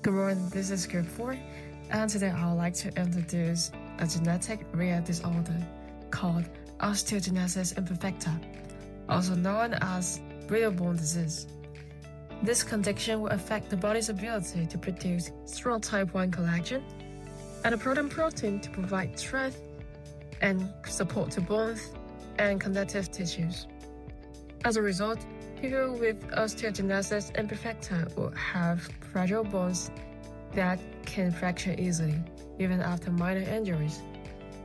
Good morning, this is Group 4, and today I would like to introduce a genetic rare disorder called osteogenesis imperfecta, also known as brittle bone disease. This condition will affect the body's ability to produce strong type 1 collagen and a protein to provide strength and support to bones and connective tissues. As a result, people with osteogenesis imperfecta will have fragile bones that can fracture easily, even after minor injuries.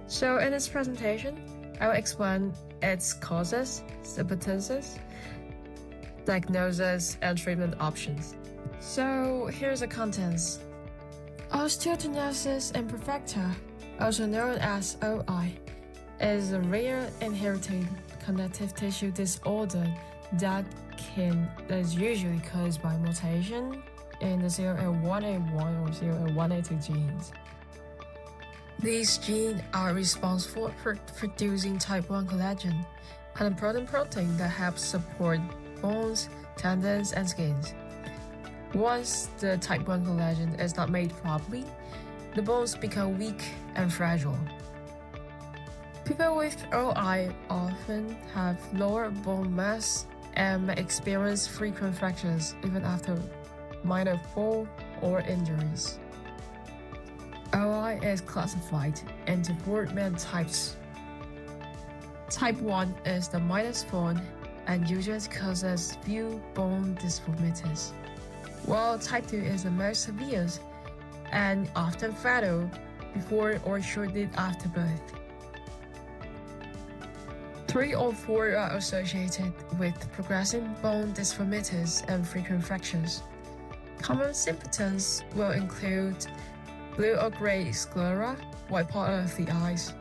So in this presentation, I will explain its causes, symptoms, diagnosis, and treatment options. So here's the contents. Osteogenesis imperfecta, also known as OI, is a rare inherited connective tissue disorder that is usually caused by mutation in the COL1A1 or COL1A2 genes. These genes are responsible for producing type 1 collagen, an important protein that helps support bones, tendons, and skins. Once the type 1 collagen is not made properly, the bones become weak and fragile. People with OI often have lower bone mass and may experience frequent fractures even after minor fall or injuries. OI is classified into 4 main types. Type 1 is the mildest form and usually causes few bone deformities, while Type 2 is the most severe and often fatal before or shortly after birth. 3 or 4 are associated with progressive bone deformities and frequent fractures. Common symptoms will include blue or gray sclera, white part of the eyes,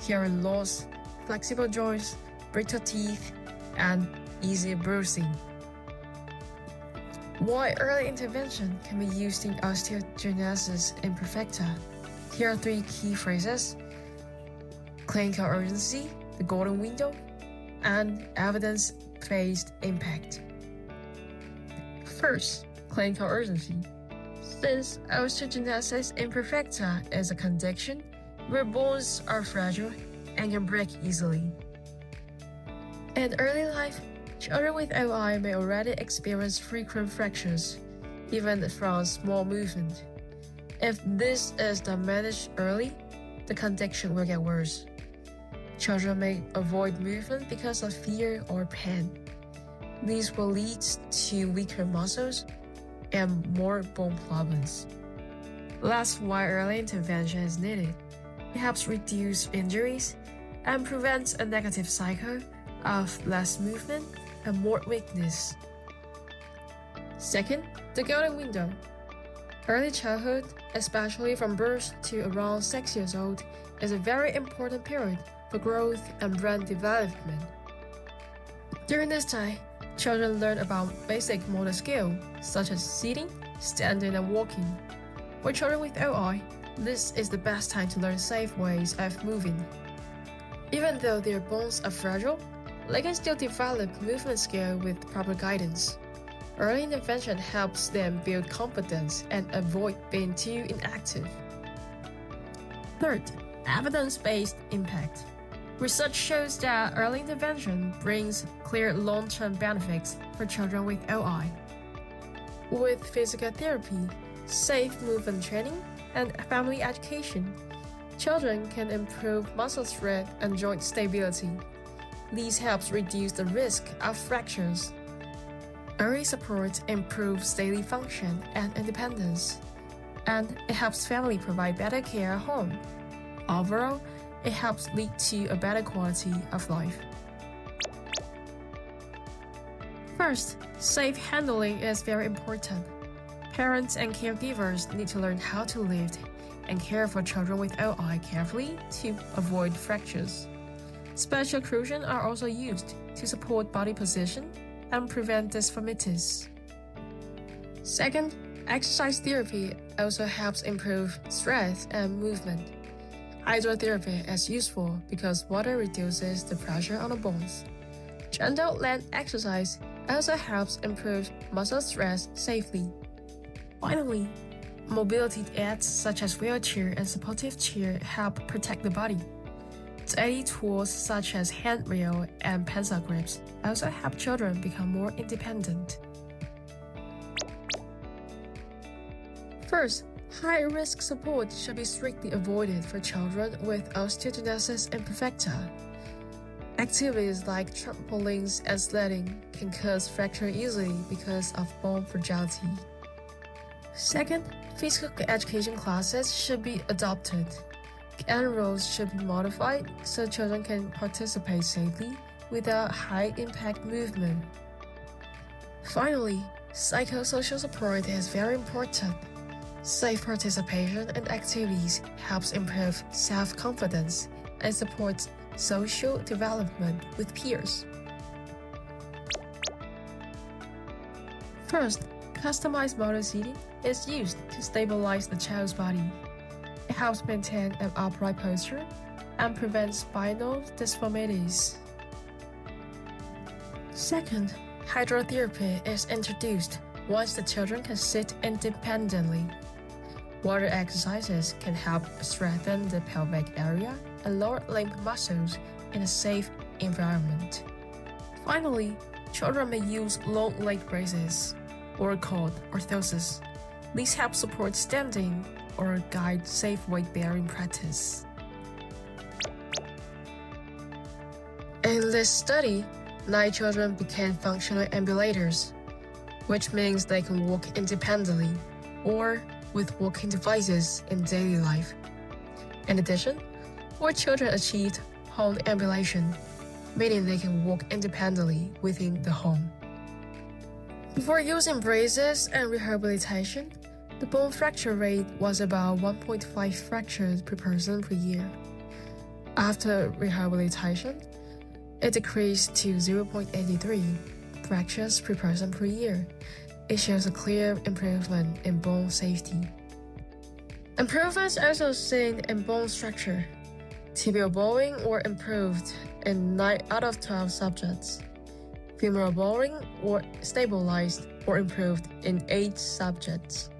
hearing loss, flexible joints, brittle teeth, and easy bruising. Why early intervention can be used in osteogenesis imperfecta? Here are 3 key phrases: clinical urgency, the golden window, and evidence-based impact. First, clinical urgency. Since osteogenesis imperfecta is a condition where bones are fragile and can break easily. In early life, children with OI may already experience frequent fractures, even from small movement. If this is not managed early, the condition will get worse. Children may avoid movement because of fear or pain. These will lead to weaker muscles and more bone problems. That's why early intervention is needed. It helps reduce injuries and prevents a negative cycle of less movement and more weakness. Second, the golden window. Early childhood, especially from birth to around 6 years old, is a very important period for growth and brain development. During this time, children learn about basic motor skills such as sitting, standing, and walking. For children with OI, this is the best time to learn safe ways of moving. Even though their bones are fragile, they can still develop movement skill with proper guidance. Early intervention helps them build confidence and avoid being too inactive. Third, evidence-based impact. Research shows that early intervention brings clear long-term benefits for children with OI. With physical therapy, safe movement training, and family education, children can improve muscle strength and joint stability. This helps reduce the risk of fractures. Early support improves daily function and independence, and it helps family provide better care at home. Overall, it helps lead to a better quality of life. First, safe handling is very important. Parents and caregivers need to learn how to lift and care for children with OI carefully to avoid fractures. Special cushions are also used to support body position and prevent deformities. Second, exercise therapy also helps improve strength and movement. Hydrotherapy is useful because water reduces the pressure on the bones. Gentle land exercise also helps improve muscle stress safely. Finally, mobility aids such as wheelchair and supportive chair help protect the body. Daily tools such as handrail and pencil grips also help children become more independent. First, high-risk support should be strictly avoided for children with osteogenesis imperfecta. Activities like trampolines and sledding can cause fracture easily because of bone fragility. Second, physical education classes should be adopted, and rules should be modified so children can participate safely without high-impact movement. Finally, psychosocial support is very important. Safe participation in activities helps improve self-confidence and supports social development with peers. First, customized motor seating is used to stabilize the child's body. It helps maintain an upright posture and prevents spinal deformities. Second, hydrotherapy is introduced once the children can sit independently. Water exercises can help strengthen the pelvic area and lower limb muscles in a safe environment. Finally, children may use long leg braces, or called orthosis. These help support standing or guide safe weight-bearing practice. In this study, 9 children became functional ambulators, which means they can walk independently or with walking devices in daily life. In addition, 4 children achieved home ambulation, meaning they can walk independently within the home. Before using braces and rehabilitation, the bone fracture rate was about 1.5 fractures per person per year. After rehabilitation, it decreased to 0.83 fractures per person per year. It shows a clear improvement in bone safety. Improvements also seen in bone structure. Tibial bowing were improved in 9 out of 12 subjects. Femoral bowing were stabilized or improved in 8 subjects.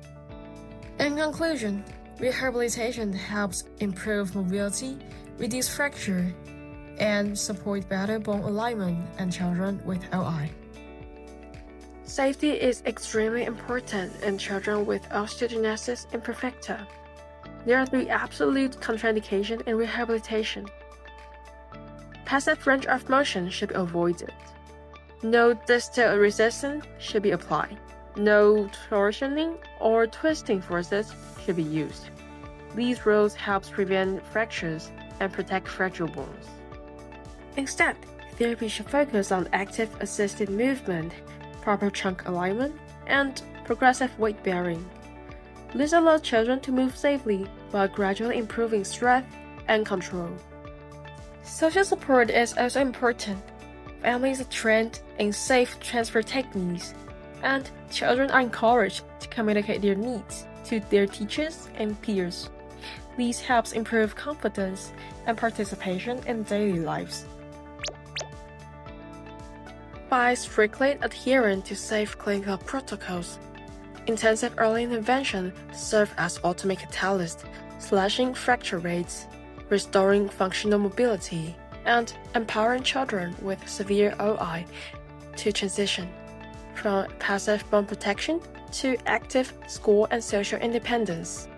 In conclusion, rehabilitation helps improve mobility, reduce fracture, and support better bone alignment in children with OI. Safety is extremely important in children with osteogenesis imperfecta. There are 3 absolute contraindications in rehabilitation. Passive range of motion should be avoided. No distal resistance should be applied. No torsioning or twisting forces should be used. These rules help prevent fractures and protect fragile bones. Instead, therapy should focus on active assisted movement, proper trunk alignment, and progressive weight bearing. This allows children to move safely while gradually improving strength and control. Social support is also important. Families are trained in safe transfer techniques, and children are encouraged to communicate their needs to their teachers and peers. This helps improve confidence and participation in daily lives. By strictly adhering to safe clinical protocols, intensive early intervention serves as ultimate catalyst, slashing fracture rates, restoring functional mobility, and empowering children with severe OI to transition from passive bone protection to active school and social independence.